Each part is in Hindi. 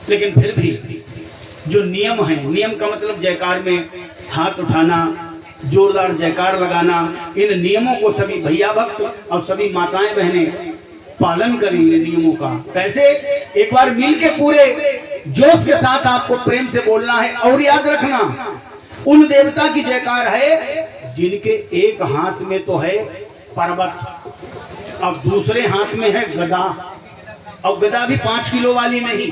लेकिन फिर भी जो नियम है, नियम का मतलब जयकार में हाथ उठाना, जोरदार जयकार लगाना, इन नियमों को सभी भैया भक्त और सभी माताएं बहनें पालन करें इन नियमों का। कैसे? एक बार मिल के पूरे जोश के साथ आपको प्रेम से बोलना है। और याद रखना, उन देवता की जयकार है जिनके एक हाथ में तो है पर्वत और दूसरे हाथ में है गदा, और गदा भी 5 किलो वाली नहीं,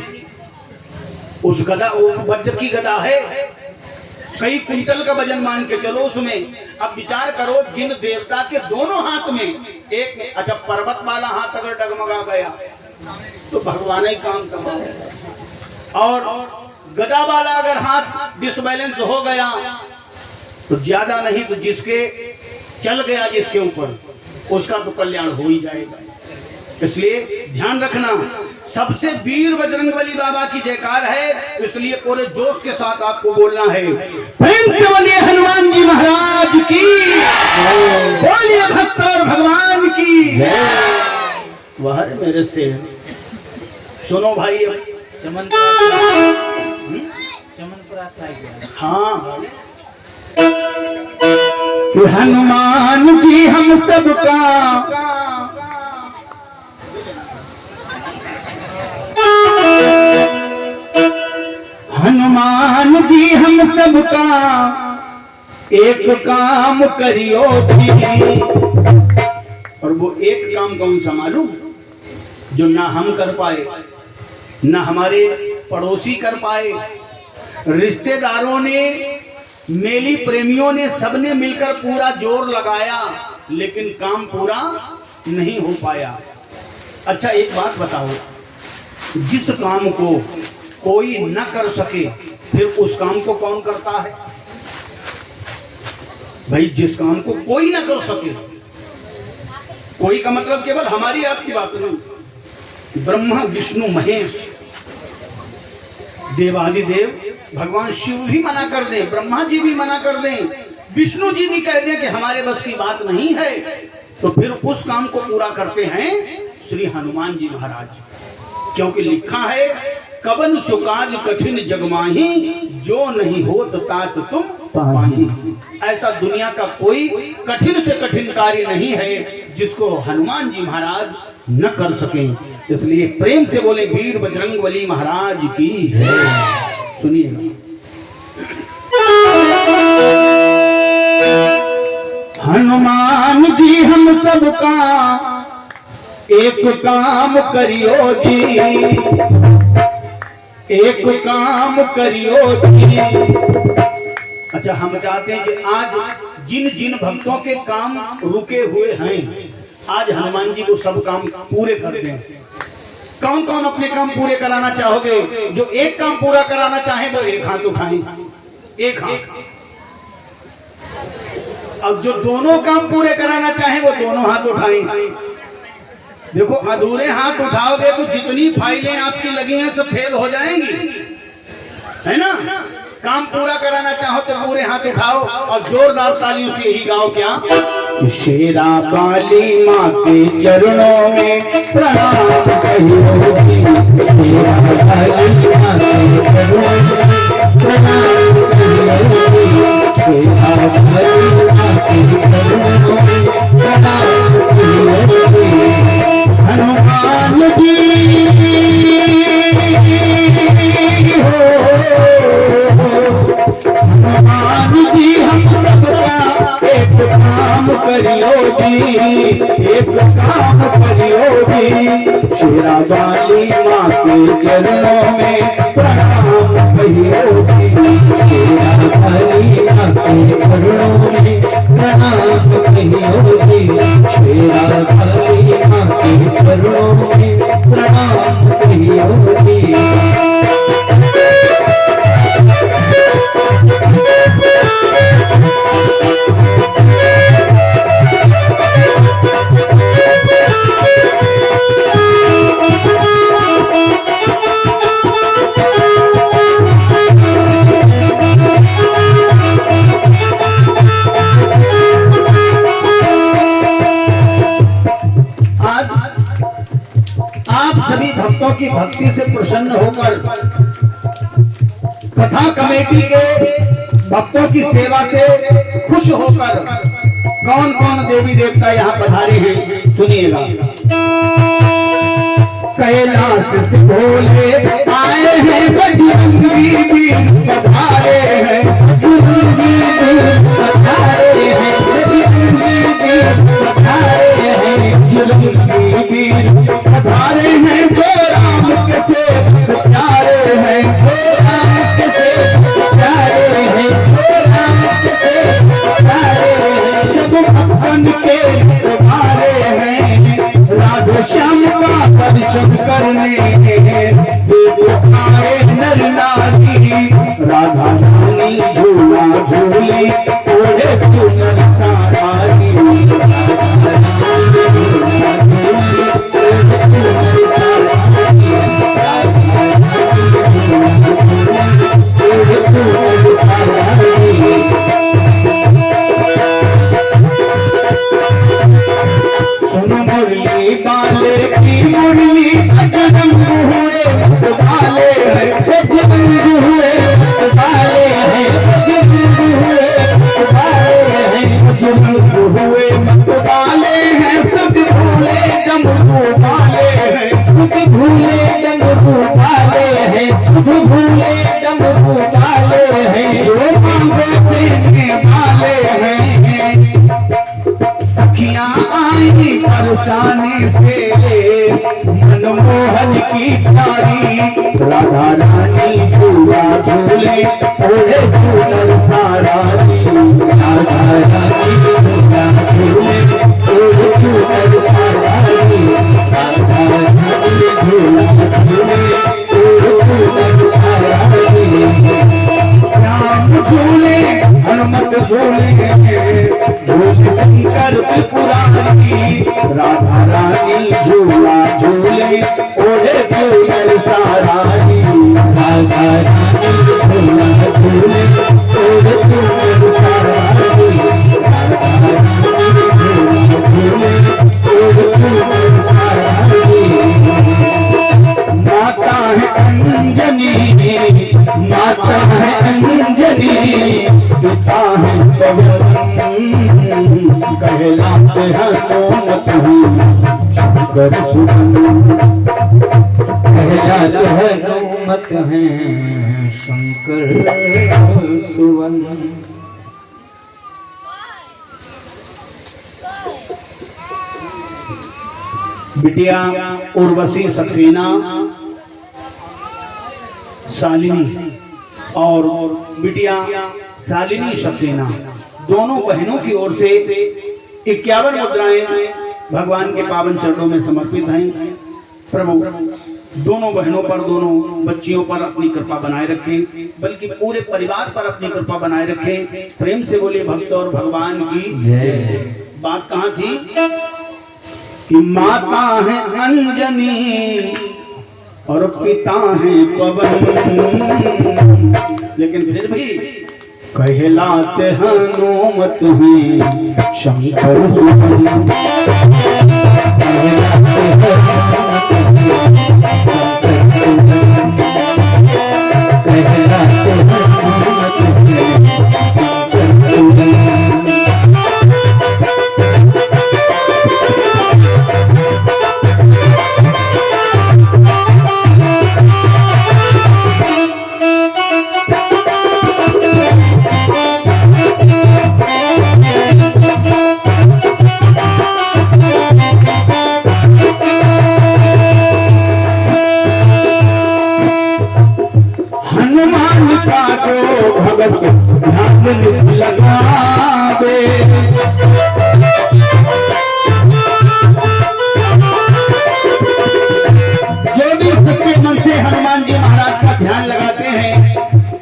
उस गदा वज्र की गदा है, कई कुंटल का वजन मान के चलो उसमें। अब विचार करो, जिन देवता के दोनों हाथ में एक, अच्छा पर्वत वाला हाथ अगर डगमगा गया तो भगवान ही काम कमाए, और गदा वाला अगर हाथ डिसबैलेंस हो गया तो ज्यादा नहीं तो जिसके चल गया जिसके ऊपर, उसका तो कल्याण हो ही जाएगा। इसलिए ध्यान रखना, सबसे वीर बजरंगबली बाबा की जयकार है, इसलिए पूरे जोश के साथ आपको बोलना है। प्रेम से बोलिए हनुमान जी महाराज की, बोलिए भक्त और भगवान की। वह मेरे से सुनो भाई, हाँ, हनुमान जी हम सबका हनुमान जी हम सबका एक काम करियो जी। और वो एक काम कौन सा मालूम? जो ना हम कर पाए, ना हमारे पड़ोसी कर पाए, रिश्तेदारों ने, मेली प्रेमियों ने, सबने मिलकर पूरा जोर लगाया लेकिन काम पूरा नहीं हो पाया। अच्छा एक बात बताओ, जिस काम को कोई न कर सके फिर उस काम को कौन करता है? भाई जिस काम को कोई न कर सके, कोई का मतलब केवल हमारी आपकी बात नहीं, ब्रह्मा विष्णु महेश देवादिदेव भगवान शिव भी मना कर दें, ब्रह्मा जी भी मना कर दें, विष्णु जी भी कह दें कि हमारे बस की बात नहीं है, तो फिर उस काम को पूरा करते हैं श्री हनुमान जी महाराज। क्योंकि लिखा है, कबन सुकाज कठिन जगमाही, जो नहीं हो तो तात तुम पाही। ऐसा दुनिया का कोई कठिन से कठिन कार्य नहीं है जिसको हनुमान जी महाराज न कर सके। इसलिए प्रेम से बोले वीर बजरंगबली महाराज की जय। सुनिए, हनुमान जी हम सबका एक काम करियो जी, एक काम करियो जी। अच्छा हम चाहते हैं कि आज जिन जिन भक्तों के काम रुके हुए हैं, आज हनुमान जी को सब काम पूरे कर दें। कौन कौन अपने काम पूरे कराना चाहोगे? जो एक काम पूरा कराना चाहे वो एक हाथ उठाएं, एक हाथ। अब जो दोनों काम पूरे कराना चाहे वो दोनों हाथ उठाएं। देखो अधूरे हाथ उठाओगे तो जितनी फाइलें आपकी लगी हैं सब फेल हो जाएंगी, है ना? काम पूरा कराना चाहो तो पूरे हाथ उठाओ और जोरदार तालियों से यही गाओ, क्या? शेरा काली माँ के चरणों में प्रणाम कहियो जी, शेरा काली माँ के चरणों में प्रणाम कहियो जी, शेरा काली माँ के चरणों में प्रणाम कहियो जी। हनुमान जी हो, हनुमान जी हम सबका एक काम करियो जी, एक काम करियो जी। शेरा वाली माँ के चरणों में प्रणाम कहियो जी, शेरा वाली माँ के चरणों में प्रणाम कहियो जी, शेरा वाली माँ के चरणों में प्रणाम कहियो जी। आप सभी भक्तों की भक्ति से प्रसन्न होकर कथा कमेटी के भक्तों की सेवा से खुश होकर कौन कौन देवी देवता यहाँ पधारे हैं सुनिएगा। कैलाश से भोले आए हैं बजरंगी वीर पधारे हैं, बजरंगी वीर पधारे हैं, बजरंगी वीर पधारे हैं, बजरंगी वीर पधारे हैं, जो राम के सेवक प्यारे हैं, जो राम के सेवक प्यारे हैं, जो राम के सेवक प्यारे हैं, सब भक्तन के तुम्हारे हैं, राधे श्याम का दर्शन करने आए नर नारी, राधा रानी झूला झूली ओढ़े चुनर साड़ी, सुन मुरली बाले की मुरली बजरंग हुए बाले हैं, बजरंग हुए बाले हैं, बजरंग हुए बाले हैं, बजरंग हुए बाले हैं, सब भूले डमरू वाले हैं, सब भूले डमरू वाले हैं, सब भूले डमरू वाले हैं, जो मांगो देने वाले हैं। सखियां आई बरसाने से मनमोहन की प्यारी, राधा रानी झूला झूले ओढ़े चुनर साड़ी, राधा रानी झूला झूले ओढ़े चुनर साड़ी, राधा रानी झूला झूले ओढ़े चुनर साड़ी, श्याम झूले हनुमत झूले झूले शंकर त्रिपुरारी, राधा रानी झूला झूले ओढ़े चुनर साड़ी, राधा रानी झूला झूले ओढ़े चुनर साड़ी, राधा रानी झूला झूले ओढ़े चुनर साड़ी। माता है अंजनी, माता है अंजनी, पिता है पवन, कहलाते हैं नौमत शंकर सुवन, कहलाते हैं नौमत हैं शंकर सुवन। बिटिया उर्वशी सक्सेना शालिनी और बिटिया शालिनी सक्सेना दोनों बहनों की ओर से 51 मुद्राएं भगवान के पावन चरणों में समर्पित हैं। प्रभु दोनों बहनों पर, दोनों बच्चियों पर अपनी कृपा बनाए रखें, बल्कि पूरे परिवार पर अपनी कृपा बनाए रखें। प्रेम से बोलिए भक्त और भगवान की जय। बात कहाँ थी कि माता है अंजनी और पिता है पवन, लेकिन फिर भी कहलाते हैं नौमत हैं शंकर सुवन, कहलाते हैं नौमत हैं शंकर सुवन, कहलाते हैं नौमत हैं शंकर सुवन। हनुमान का जो भगत ध्यान लगावे, जो भी सच्चे मन से हनुमान जी महाराज का ध्यान लगाते हैं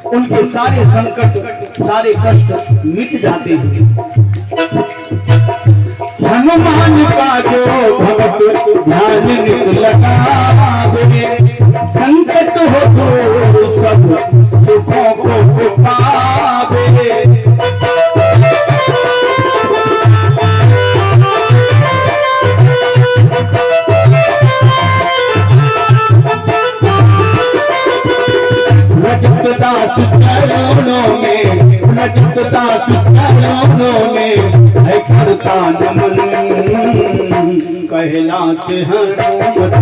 उनके सारे संकट सारे कष्ट मिट जाते हैं। हनुमान का जो भगत ध्यान लगावे, संकट हो तो सब सुखों को पावे। रजत दान चरणों में, लचकता चरणों में है करता नमन, कहलाते हैं